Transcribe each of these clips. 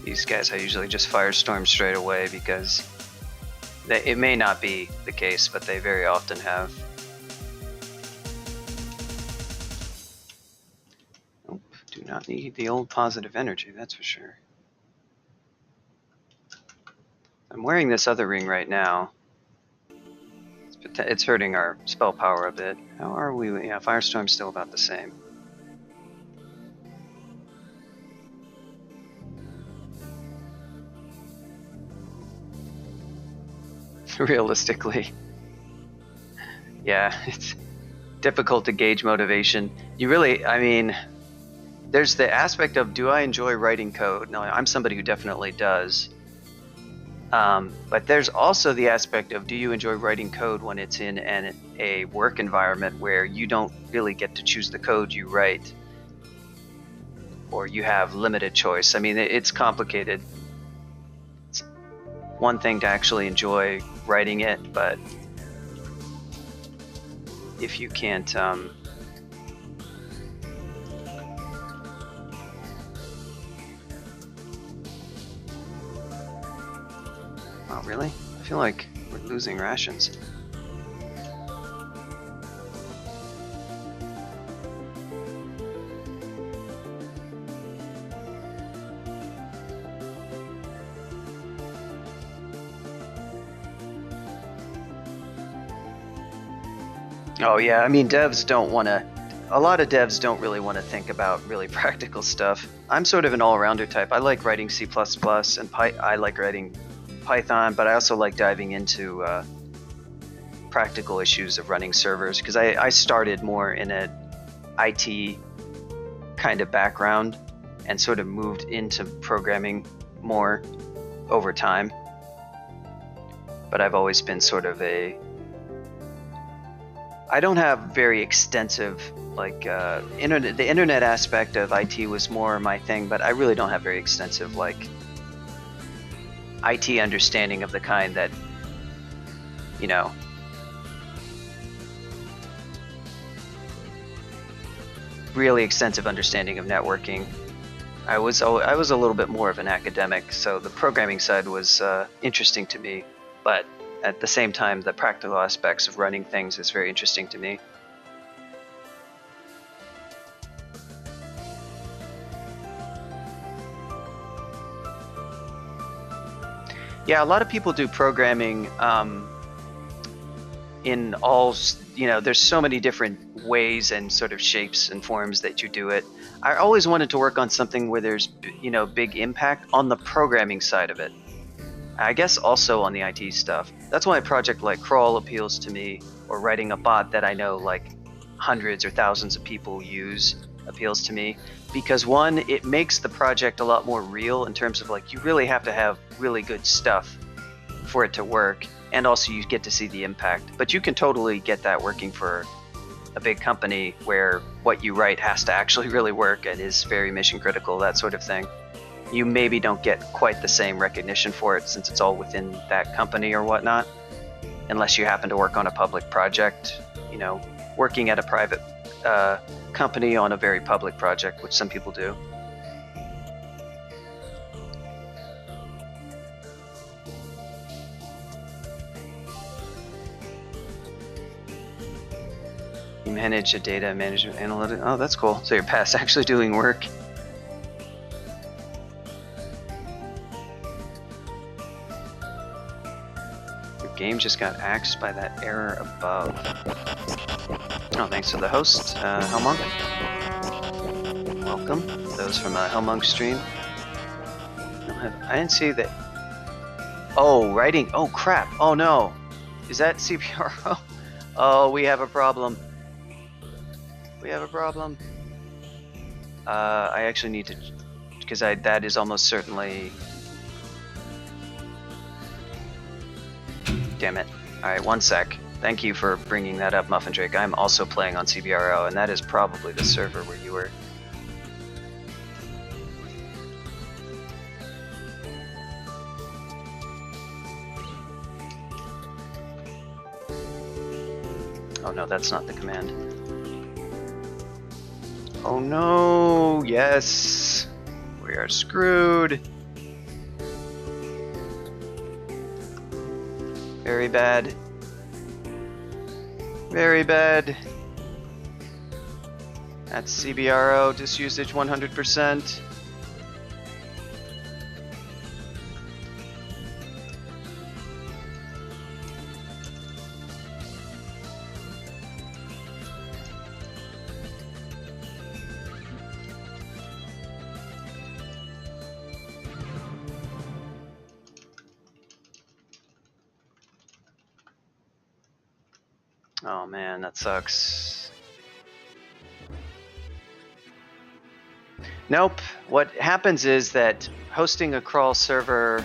These guys I usually just firestorm straight away because it may not be the case, but they very often have. Nope, do not need the old positive energy, that's for sure. I'm wearing this other ring right now. It's hurting our spell power a bit. How are we? Yeah, Firestorm's still about the same. Realistically. Yeah, it's difficult to gauge motivation. You really, I mean, there's the aspect of, do I enjoy writing code? Now, I'm somebody who definitely does. But there's also the aspect of, do you enjoy writing code when it's in a work environment where you don't really get to choose the code you write, or you have limited choice? I mean, it's complicated. It's one thing to actually enjoy writing it, but if you can't oh, really? I feel like we're losing rations. Oh yeah, I mean, devs don't want to, a lot of devs don't really want to think about really practical stuff. I'm sort of an all-rounder type. I like writing C++ and I like writing Python, but I also like diving into practical issues of running servers, because I started more in an IT kind of background and sort of moved into programming more over time. But I've always been sort of I don't have very extensive, like, the internet aspect of IT was more my thing, but I really don't have very extensive, like, IT understanding of the kind that, you know, really extensive understanding of networking. I was a little bit more of an academic, so the programming side was interesting to me, but at the same time, the practical aspects of running things is very interesting to me. Yeah, a lot of people do programming in all, you know, there's so many different ways and sort of shapes and forms that you do it. I always wanted to work on something where there's, you know, big impact on the programming side of it. I guess also on the IT stuff. That's why a project like Crawl appeals to me, or writing a bot that I know like hundreds or thousands of people use appeals to me, because one, it makes the project a lot more real in terms of, like, you really have to have really good stuff for it to work, and also you get to see the impact. But you can totally get that working for a big company where what you write has to actually really work and is very mission critical, that sort of thing. You maybe don't get quite the same recognition for it since it's all within that company or whatnot, unless you happen to work on a public project, you know, working at a private company on a very public project, which some people do. You manage a data management analytic. Oh, that's cool. So you're past actually doing work. Game just got axed by that error above. Oh, thanks to the host, Hellmonk. Welcome. Those from Hellmonk stream. I didn't see that. Oh, writing. Oh, crap. Oh, no. Is that CPRO? Oh, we have a problem. We have a problem. I actually need to, because that is almost certainly. Damn it. Alright, one sec. Thank you for bringing that up, Muffin Drake. I'm also playing on CBRO, and that is probably the server where you were. Oh no, that's not the command. Oh no! Yes! We are screwed! Very bad. Very bad. That's CBRO, disusage 100%. Oh man, that sucks. Nope. What happens is that hosting a crawl server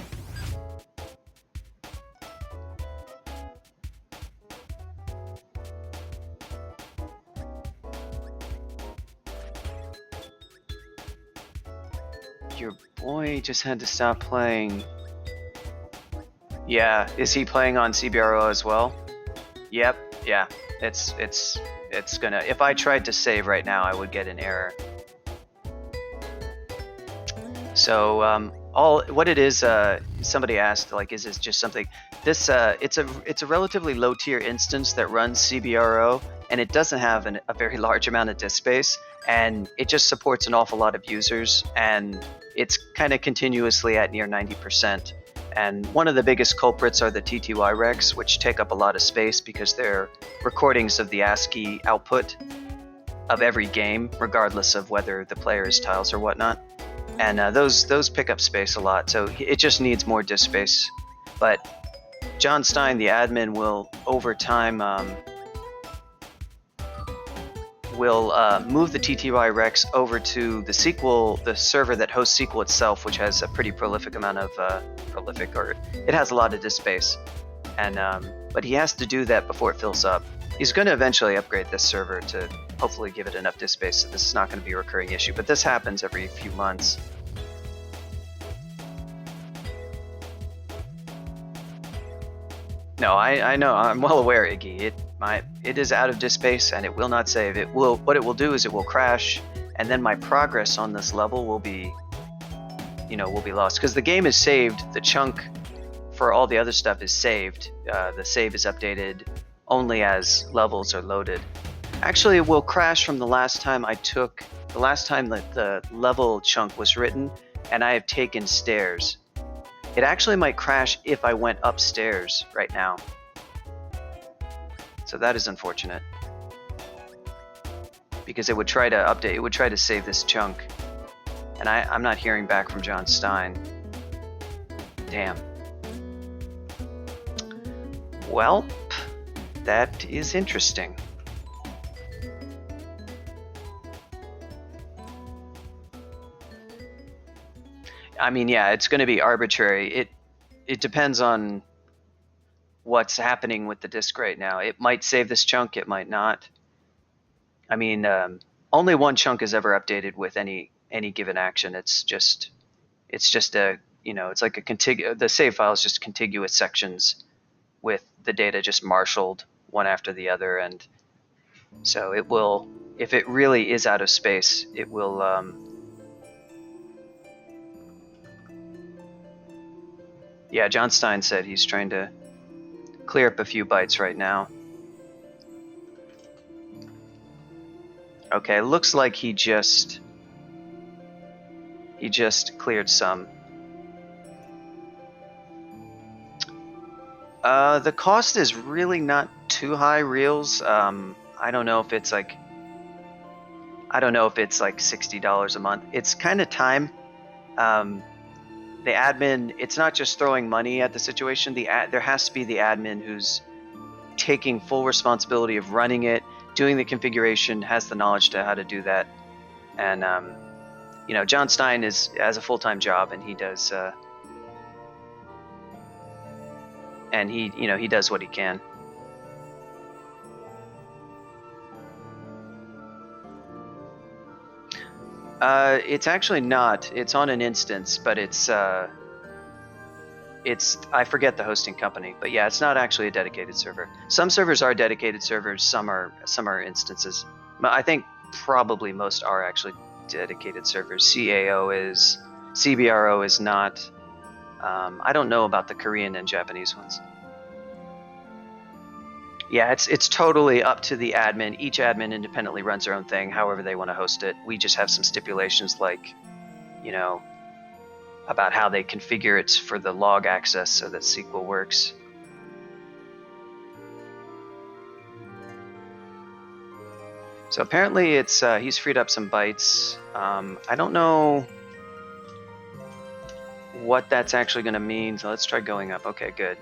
your boy just had to stop playing. Yeah, is he playing on CBRO as well? Yep, yeah. It's gonna, if I tried to save right now, I would get an error. So what it is, somebody asked, like, is this just something? This it's a relatively low tier instance that runs CBRO, and it doesn't have a very large amount of disk space, and it just supports an awful lot of users, and it's kind of continuously at near 90%. And one of the biggest culprits are the TTY recs, which take up a lot of space because they're recordings of the ASCII output of every game, regardless of whether the player is tiles or whatnot. And those pick up space a lot, so it just needs more disk space. But John Stein, the admin, will over time move the TTY recs over to the SQL, the server that hosts SQL itself, which has a pretty prolific amount of it has a lot of disk space. And but he has to do that before it fills up. He's going to eventually upgrade this server to hopefully give it enough disk space so this is not going to be a recurring issue. But this happens every few months. No, I know, I'm well aware, Iggy. It is out of disk space and it will not save. What it will do is it will crash, and then my progress on this level will be lost because the game is saved. The chunk for all the other stuff is saved. The save is updated only as levels are loaded. Actually, it will crash from the last time that the level chunk was written, and I have taken stairs. It actually might crash if I went upstairs right now. So that is unfortunate. Because it would try to update, it would try to save this chunk. And I'm not hearing back from John Stein. Damn. Well, that is interesting. I mean, yeah, it's going to be arbitrary. It depends on what's happening with the disk right now. It might save this chunk, it might not. I mean, only one chunk is ever updated with any given action. It's just a, it's like the save file is just contiguous sections with the data just marshaled one after the other, and so it will, if it really is out of space, it will yeah, John Stein said he's trying to clear up a few bytes right now. Okay, looks like he just cleared some. The cost is really not too high, Reels. I don't know if it's like $60 a month. It's kind of time. The admin, it's not just throwing money at the situation. There has to be the admin who's taking full responsibility of running it, doing the configuration, has the knowledge to how to do that. And John Stein has a full-time job, and he does he does what he can. It's actually not. It's on an instance, but it's I forget the hosting company, but yeah, it's not actually a dedicated server. Some servers are dedicated servers, some are instances. I think probably most are actually dedicated servers. CAO is, CBRO is not. I don't know about the Korean and Japanese ones. Yeah, it's totally up to the admin. Each admin independently runs their own thing, however they want to host it. We just have some stipulations like, you know, about how they configure it for the log access so that SQL works. So apparently it's he's freed up some bytes. I don't know what that's actually going to mean, so let's try going up. Okay, good.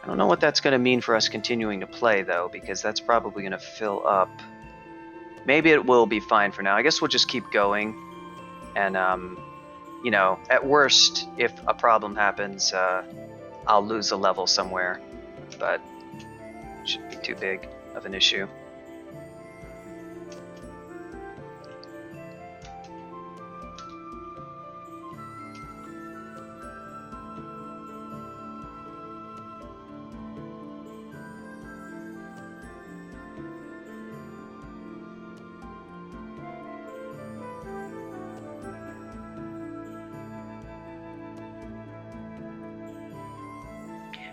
I don't know what that's going to mean for us continuing to play, though, because that's probably going to fill up. Maybe it will be fine for now. I guess we'll just keep going. And, you know, at worst, if a problem happens, I'll lose a level somewhere. But it shouldn't be too big of an issue.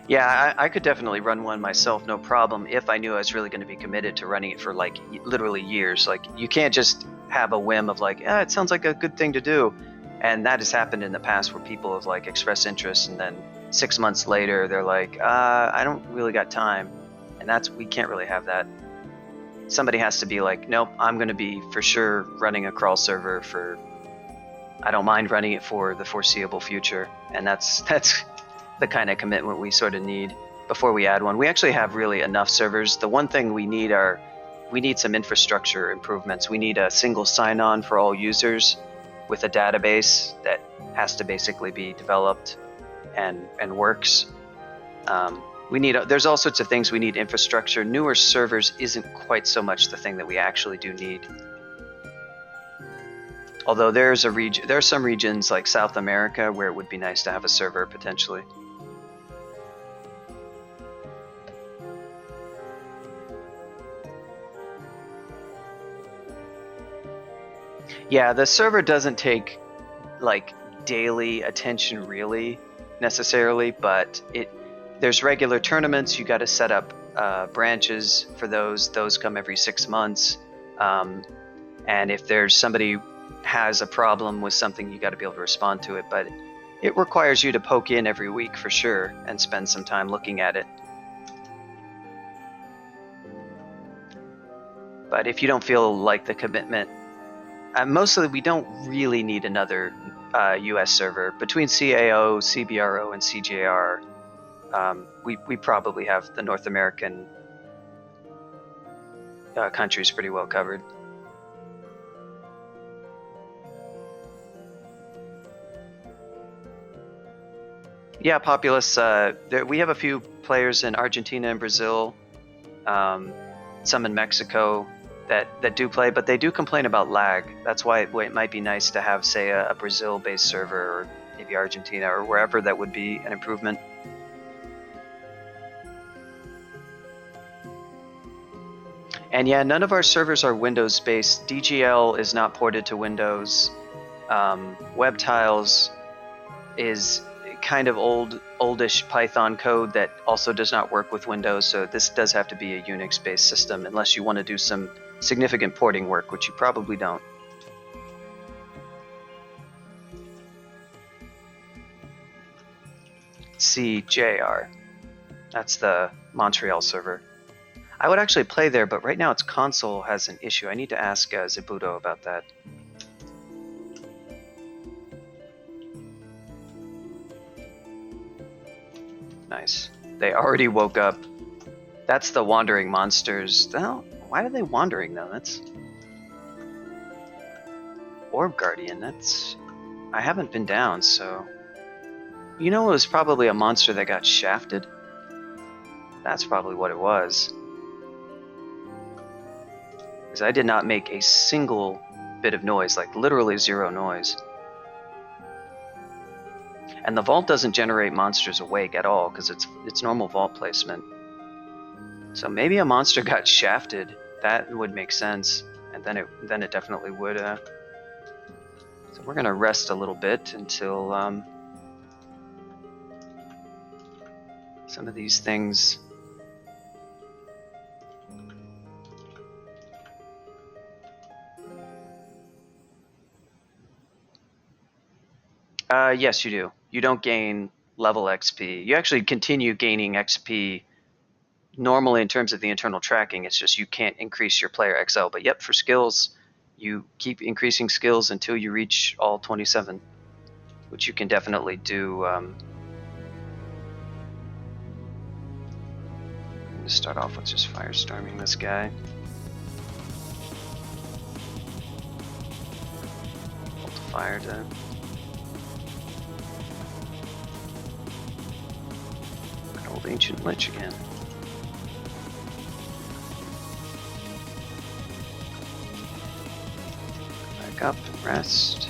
Yeah, I could definitely run one myself, no problem, if I knew I was really going to be committed to running it for like literally years. Like you can't just have a whim of like, it sounds like a good thing to do. And that has happened in the past where people have like expressed interest and then 6 months later they're like, I don't really got time. And we can't really have that. Somebody has to be like, nope, I'm going to be for sure running a crawl server I don't mind running it for the foreseeable future. And that's the kind of commitment we sort of need before we add one. We actually have really enough servers. The one thing we need some infrastructure improvements. We need a single sign-on for all users with a database that has to basically be developed and works. There's all sorts of things we need infrastructure. Newer servers isn't quite so much the thing that we actually do need. Although there are some regions like South America where it would be nice to have a server potentially. Yeah, the server doesn't take like daily attention really necessarily, but there's regular tournaments. You got to set up branches for those. Those come every 6 months, and if there's somebody has a problem with something, you got to be able to respond to it. But it requires you to poke in every week for sure and spend some time looking at it. But if you don't feel like the commitment, mostly we don't really need another US server. Between CAO, CBRO, and CJR, we probably have the North American countries pretty well covered. Yeah, Populous. We have a few players in Argentina and Brazil, some in Mexico that do play, but they do complain about lag. That's why it might be nice to have, say, a Brazil-based server, or maybe Argentina, or wherever that would be an improvement. And yeah, none of our servers are Windows-based. DGL is not ported to Windows. WebTiles is kind of oldish Python code that also does not work with Windows, so this does have to be a Unix-based system unless you want to do some significant porting work, which you probably don't. CJR. That's the Montreal server. I would actually play there, but right now its console has an issue. I need to ask Zibuto about that. Nice. They already woke up. That's the wandering monsters. Well, why are they wandering though? That's Orb Guardian. I haven't been down, so you know it was probably a monster that got shafted. That's probably what it was. Because I did not make a single bit of noise, like literally zero noise. And the vault doesn't generate monsters awake at all because it's normal vault placement. So maybe a monster got shafted. That would make sense, and then it definitely would. So we're gonna rest a little bit until some of these things Yes, you do. You don't gain level XP. You actually continue gaining XP normally in terms of the internal tracking. It's just you can't increase your player XL. But yep, for skills, you keep increasing skills until you reach all 27, which you can definitely do. I'm going to start off with just firestorming this guy. Hold the fire to... Old Ancient Lich again. Back up and rest.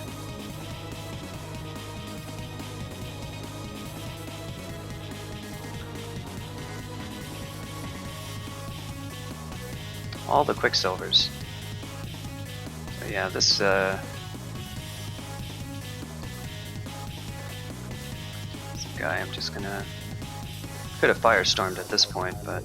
All the Quicksilvers. So yeah, this guy I'm just gonna... Could have firestormed at this point, but...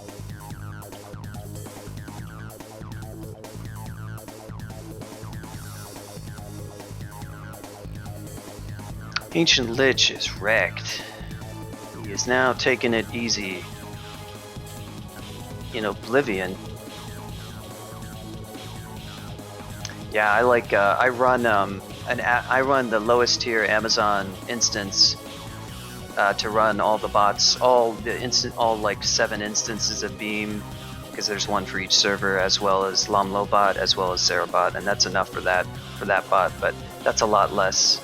Ancient Lich is wrecked. He is now taking it easy in Oblivion. Yeah, I like I run the lowest tier Amazon instance to run all the bots, all like 7 instances of Beam, because there's one for each server, as well as Lomlobot, as well as Zerobot, and that's enough for that bot. But that's a lot less.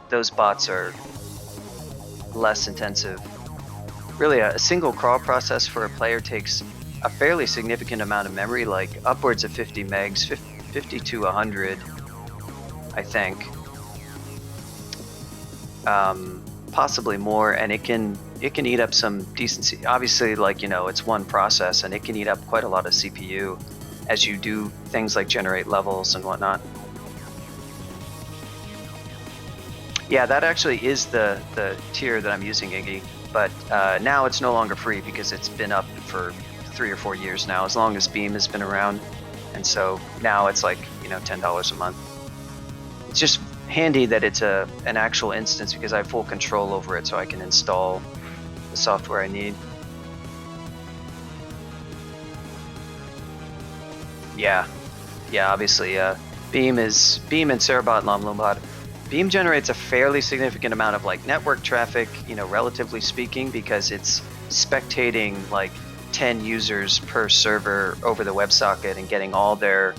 Those bots are less intensive. Really, a single crawl process for a player takes a fairly significant amount of memory, like upwards of 50 megs, 50 to 100, I think. Possibly more, and it can eat up some decency. Obviously, like, you know, it's one process, and it can eat up quite a lot of CPU as you do things like generate levels and whatnot. Yeah, that actually is the tier that I'm using, Iggy, but now it's no longer free because it's been up for 3 or 4 years now, as long as Beam has been around, and so now it's like, you know, $10 a month. It's just handy that it's an actual instance because I have full control over it, so I can install the software I need. Yeah, obviously, Beam and Cerebot and Lomlobot. Beam generates a fairly significant amount of like network traffic, you know, relatively speaking, because it's spectating like 10 users per server over the WebSocket and getting all their,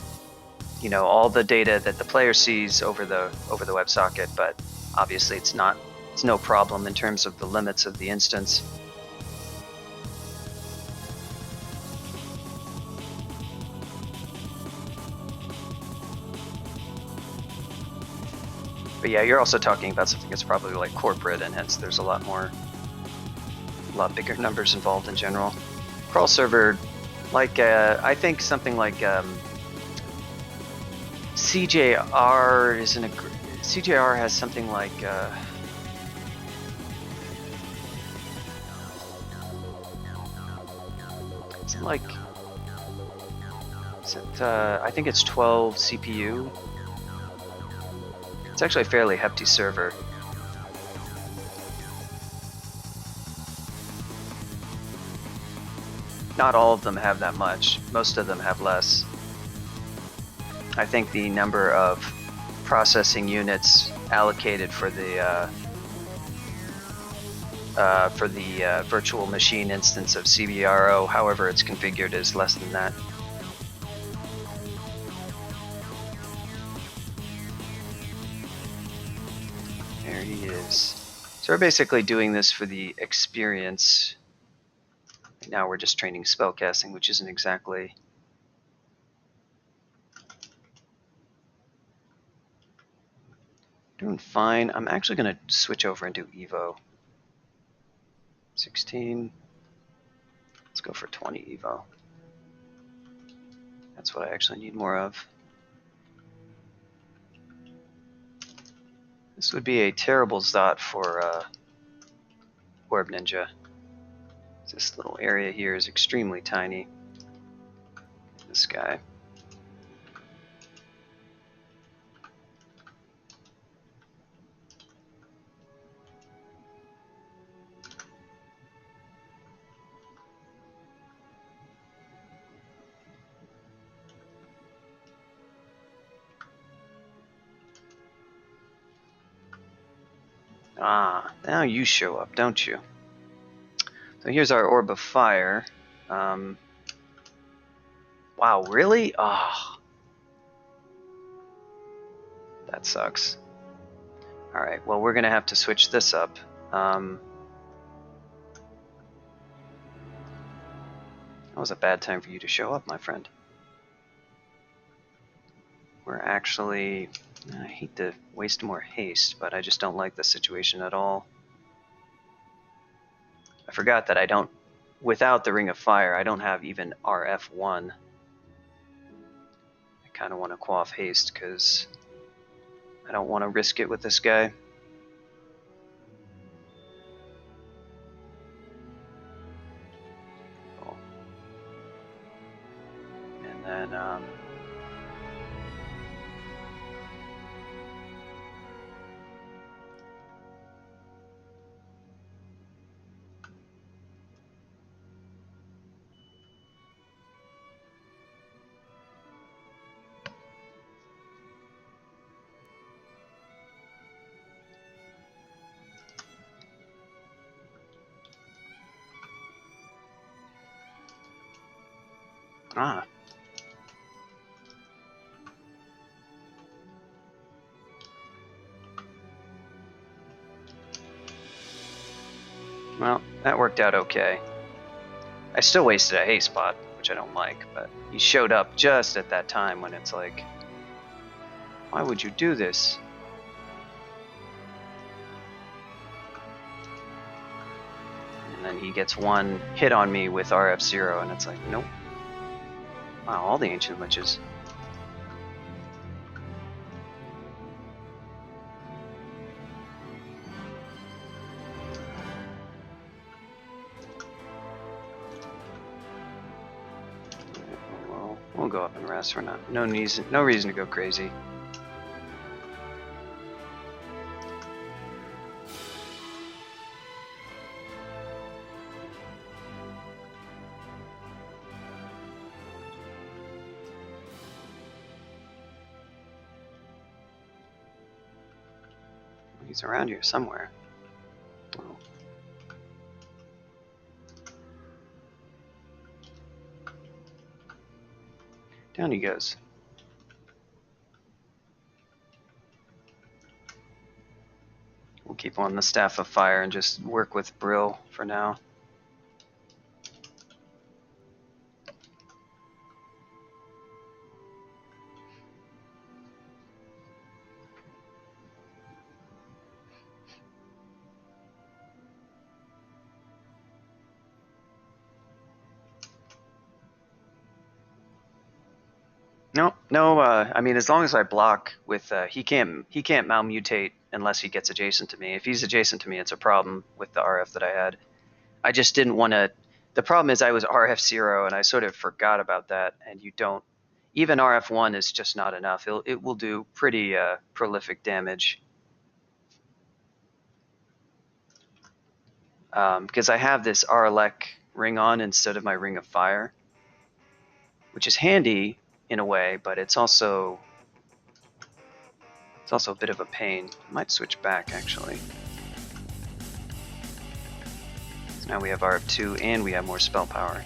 you know, all the data that the player sees over the WebSocket. But obviously, it's no problem in terms of the limits of the instance. But yeah, you're also talking about something that's probably like corporate, and hence there's a lot bigger numbers involved in general. Crawl server, like I think something like CJR isn't a... CJR has something like it's like, is it I think it's 12 CPU. It's actually a fairly hefty server. Not all of them have that much. Most of them have less. I think the number of processing units allocated for the virtual machine instance of CBRO, however it's configured, is less than that. There he is. So we're basically doing this for the experience. Right now we're just training spellcasting, which isn't exactly... Doing fine. I'm actually going to switch over and do Evo. 16. Let's go for 20 Evo. That's what I actually need more of. This would be a terrible Zot for Orb Ninja. This little area here is extremely tiny. This guy. Ah, now you show up, don't you? So here's our orb of fire. Wow, really? Ah, that sucks. Alright, well, we're going to have to switch this up. That was a bad time for you to show up, my friend. We're actually... I hate to waste more haste, but I just don't like the situation at all. I forgot that I don't... Without the Ring of Fire, I don't have even RF1. I kind of want to quaff haste, because I don't want to risk it with this guy. Cool. And then... Ah. Well, that worked out okay. I still wasted a haste spot, which I don't like, but he showed up just at that time when it's like, why would you do this? And then he gets one hit on me with RF0, and it's like, nope. Wow, all the Ancient Liches. Well, we'll go up and rest. We're not, no reason to go crazy. He's around here somewhere. Oh. Down he goes. We'll keep on the Staff of Fire and just work with Brill for now. No. I mean, as long as I block with, he can't malmutate unless he gets adjacent to me. If he's adjacent to me, it's a problem with the RF that I had. I just didn't want to. The problem is I was RF0, and I sort of forgot about that. And you don't. Even RF1 is just not enough. It will do pretty prolific damage. Because I have this Aralek ring on instead of my Ring of Fire, which is handy in a way, but it's also a bit of a pain. I might switch back actually. So now we have RF2 and we have more spell power.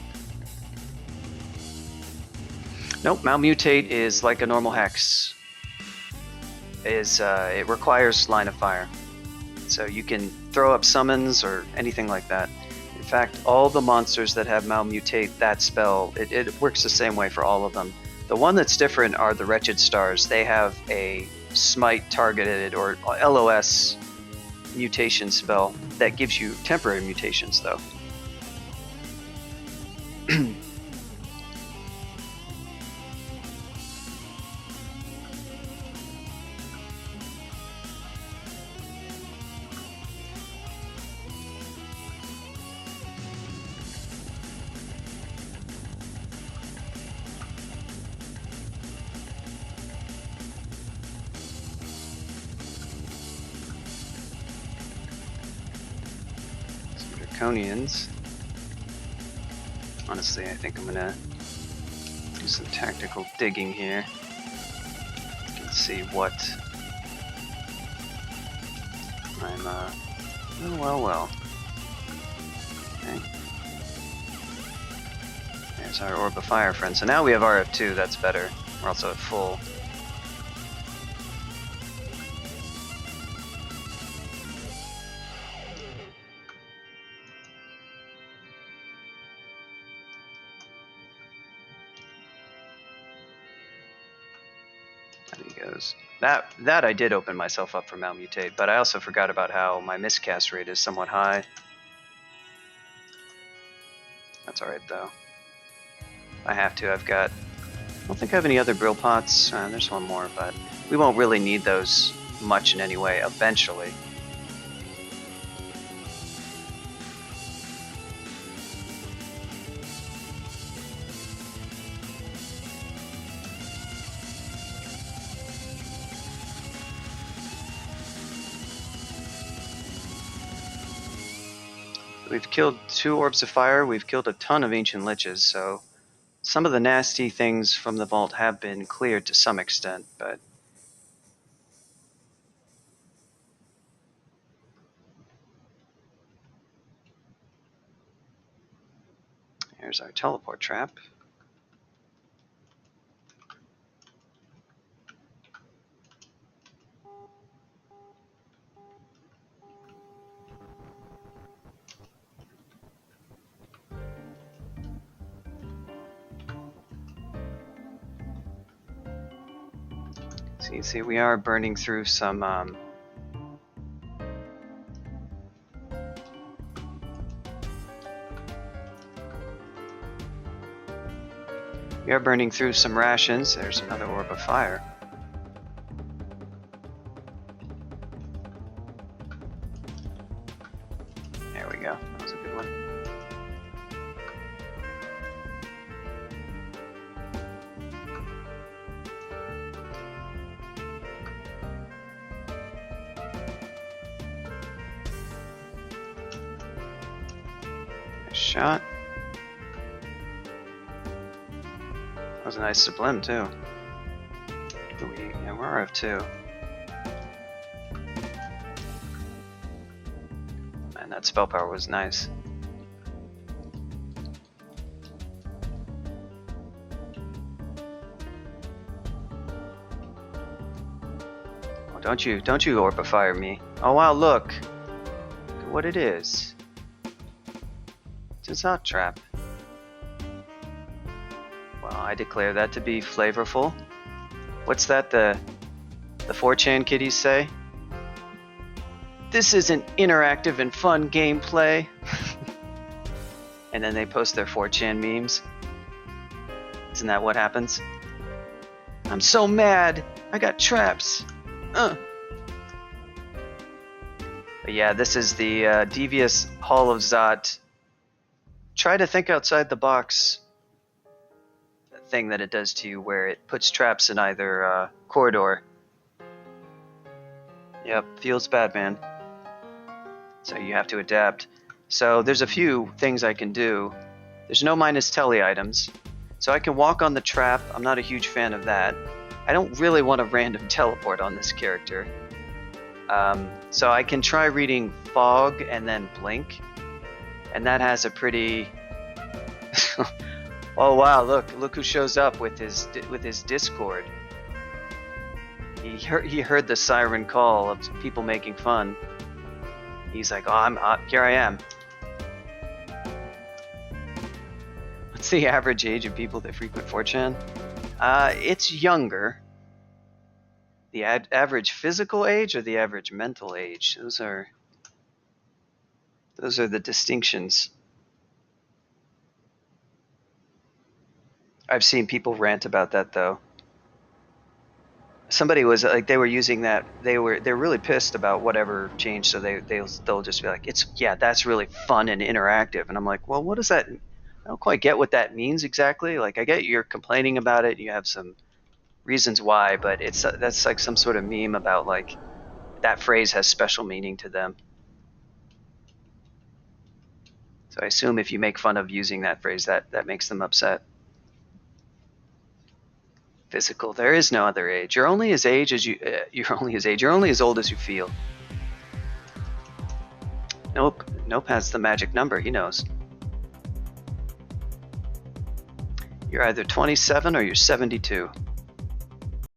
Nope, Malmutate is like a normal hex. It requires line of fire. So you can throw up summons or anything like that. In fact, all the monsters that have Malmutate, that spell, it works the same way for all of them. The one that's different are the Wretched Stars. They have a smite targeted or LOS mutation spell that gives you temporary mutations though. Draconians. Honestly, I think I'm gonna do some tactical digging here. Let's see what I'm, well. Okay. There's our Orb of Fire friend. So now we have RF2, that's better. We're also at full. There he goes. That I did open myself up for Malmutate, but I also forgot about how my miscast rate is somewhat high. That's alright though. I have to. I don't think I have any other Brill Pots. There's one more, but we won't really need those much in any way eventually. We've killed 2 Orbs of Fire. We've killed a ton of Ancient Liches, so some of the nasty things from the vault have been cleared to some extent, but here's our teleport trap. So you see, we are burning through some rations. There's another Orb of Fire. There we go. That was a good one. Nice shot. That was a nice Sublime too. Yeah, we're RF2. Man, that spell power was nice. Oh, don't you Orb of Fire me. Oh wow, look. Look at what it is. It's a Zot Trap. Well, I declare that to be flavorful. What's that the 4chan kiddies say? This isn't interactive and fun gameplay. And then they post their 4chan memes. Isn't that what happens? I'm so mad. I got traps. But yeah, this is the devious Hall of Zot. Try to think outside the box thing that it does to you, where it puts traps in either corridor. Yep, feels bad, man. So you have to adapt. So there's a few things I can do. There's no minus tele items, so I can walk on the trap. I'm not a huge fan of that. I don't really want a random teleport on this character. So I can try reading Fog and then Blink, and that has a pretty oh wow, look who shows up with his Discord. He heard the siren call of people making fun. He's like, oh, here I am. What's the average age of people that frequent 4chan? It's younger. The average physical age or the average mental age? Those are the distinctions. I've seen people rant about that though. Somebody was like, they were using that. They're really pissed about whatever changed. So they'll just be like, that's really fun and interactive. And I'm like, well, what does that? I don't quite get what that means exactly. Like, I get you're complaining about it. You have some reasons why, but that's like some sort of meme about like that phrase has special meaning to them. So I assume if you make fun of using that phrase, that makes them upset. Physical. There is no other age. You're only as old as you feel. Nope. Nope has the magic number. He knows. You're either 27 or you're 72.